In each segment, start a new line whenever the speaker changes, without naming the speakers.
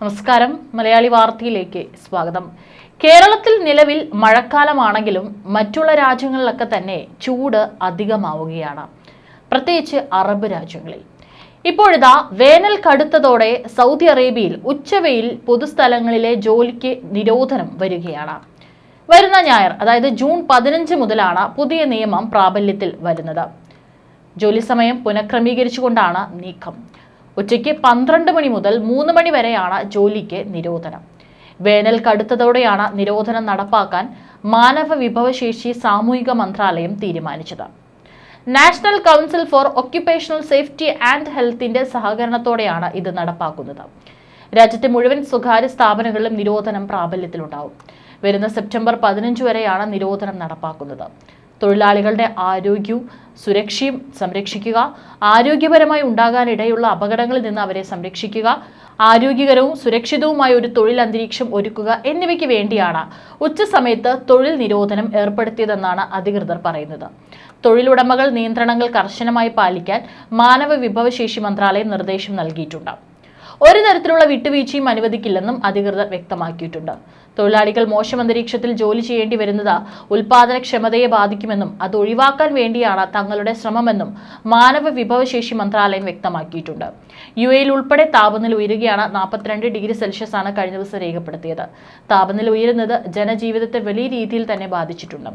നമസ്കാരം, മലയാളി വാർത്തയിലേക്ക് സ്വാഗതം. കേരളത്തിൽ നിലവിൽ മഴക്കാലമാണെങ്കിലും മറ്റുള്ള രാജ്യങ്ങളിലൊക്കെ തന്നെ ചൂട് അധികമാവുകയാണ്, പ്രത്യേകിച്ച് അറബ് രാജ്യങ്ങളിൽ. ഇപ്പോഴിതാ വേനൽ കടുത്തതോടെ സൗദി അറേബ്യയിൽ ഉച്ചവെയിൽ പൊതുസ്ഥലങ്ങളിലെ ജോലിക്ക് നിരോധനം വരികയാണ്. വരുന്ന ഞായർ, അതായത് ജൂൺ 15 മുതലാണ് പുതിയ നിയമം പ്രാബല്യത്തിൽ വരുന്നത്. ജോലി സമയം പുനഃക്രമീകരിച്ചുകൊണ്ടാണ് നീക്കം. ഉച്ചയ്ക്ക് 12 മണി മുതൽ 3 മണി വരെയാണ് ജോലിക്ക് നിരോധനം. വേനൽ കടുത്തതോടെയാണ് നിരോധനം നടപ്പാക്കാൻ മാനവ വിഭവശേഷി സാമൂഹിക മന്ത്രാലയം തീരുമാനിച്ചത്. National council four occupational safety and ഹെൽത്തിന്റെ സഹകരണത്തോടെയാണ് ഇത് നടപ്പാക്കുന്നത്. രാജ്യത്തെ മുഴുവൻ സ്വകാര്യ സ്ഥാപനങ്ങളിലും നിരോധനം പ്രാബല്യത്തിലുണ്ടാവും. വരുന്ന സെപ്റ്റംബർ 15 വരെയാണ് നിരോധനം നടപ്പാക്കുന്നത്. തൊഴിലാളികളുടെ ആരോഗ്യവും സുരക്ഷയും സംരക്ഷിക്കുക, ആരോഗ്യപരമായി ഉണ്ടാകാനിടയുള്ള അപകടങ്ങളിൽ നിന്ന് അവരെ സംരക്ഷിക്കുക, ആരോഗ്യകരവും സുരക്ഷിതവുമായ ഒരു തൊഴിൽ അന്തരീക്ഷം ഒരുക്കുക എന്നിവയ്ക്ക് വേണ്ടിയാണ് ഉച്ചസമയത്ത് തൊഴിൽ നിരോധനം ഏർപ്പെടുത്തിയതെന്നാണ് അധികൃതർ പറയുന്നത്. തൊഴിലുടമകൾ നിയന്ത്രണങ്ങൾ കർശനമായി പാലിക്കാൻ മാനവ വിഭവശേഷി മന്ത്രാലയം നിർദ്ദേശം നൽകിയിട്ടുണ്ട്. ഒരു തരത്തിലുള്ള വിട്ടുവീഴ്ചയും അനുവദിക്കില്ലെന്നും അധികൃതർ വ്യക്തമാക്കിയിട്ടുണ്ട്. തൊഴിലാളികൾ മോശം അന്തരീക്ഷത്തിൽ ജോലി ചെയ്യേണ്ടി വരുന്നത് ഉൽപാദനക്ഷമതയെ ബാധിക്കുമെന്നും അത് ഒഴിവാക്കാൻ വേണ്ടിയാണ് തങ്ങളുടെ ശ്രമമെന്നും മാനവ വിഭവശേഷി മന്ത്രാലയം വ്യക്തമാക്കിയിട്ടുണ്ട്. UAE ഉൾപ്പെടെ താപനില ഉയരുകയാണ്. 42 ഡിഗ്രി സെൽഷ്യസ് ആണ് കഴിഞ്ഞ ദിവസം രേഖപ്പെടുത്തിയത്. താപനില ഉയരുന്നത് ജനജീവിതത്തെ വലിയ രീതിയിൽ തന്നെ ബാധിച്ചിട്ടുണ്ട്.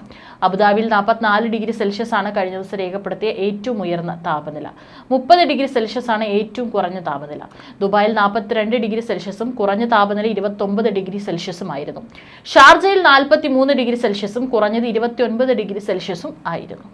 അബുദാബിയിൽ 44 ഡിഗ്രി സെൽഷ്യസ് ആണ് കഴിഞ്ഞ ദിവസം രേഖപ്പെടുത്തിയ ഏറ്റവും ഉയർന്ന താപനില. 30 ഡിഗ്രി സെൽഷ്യസ് ആണ് ഏറ്റവും കുറഞ്ഞ താപനില. ദുബായിൽ 42 ഡിഗ്രി സെൽഷ്യസും കുറഞ്ഞ താപനില 29 ഡിഗ്രി സെൽഷ്യസും ആയിരുന്നു. ഷാർജയിൽ 43 ഡിഗ്രി സെൽഷ്യസും കുറഞ്ഞത് 29 ഡിഗ്രി സെൽഷ്യസും ആയിരുന്നു.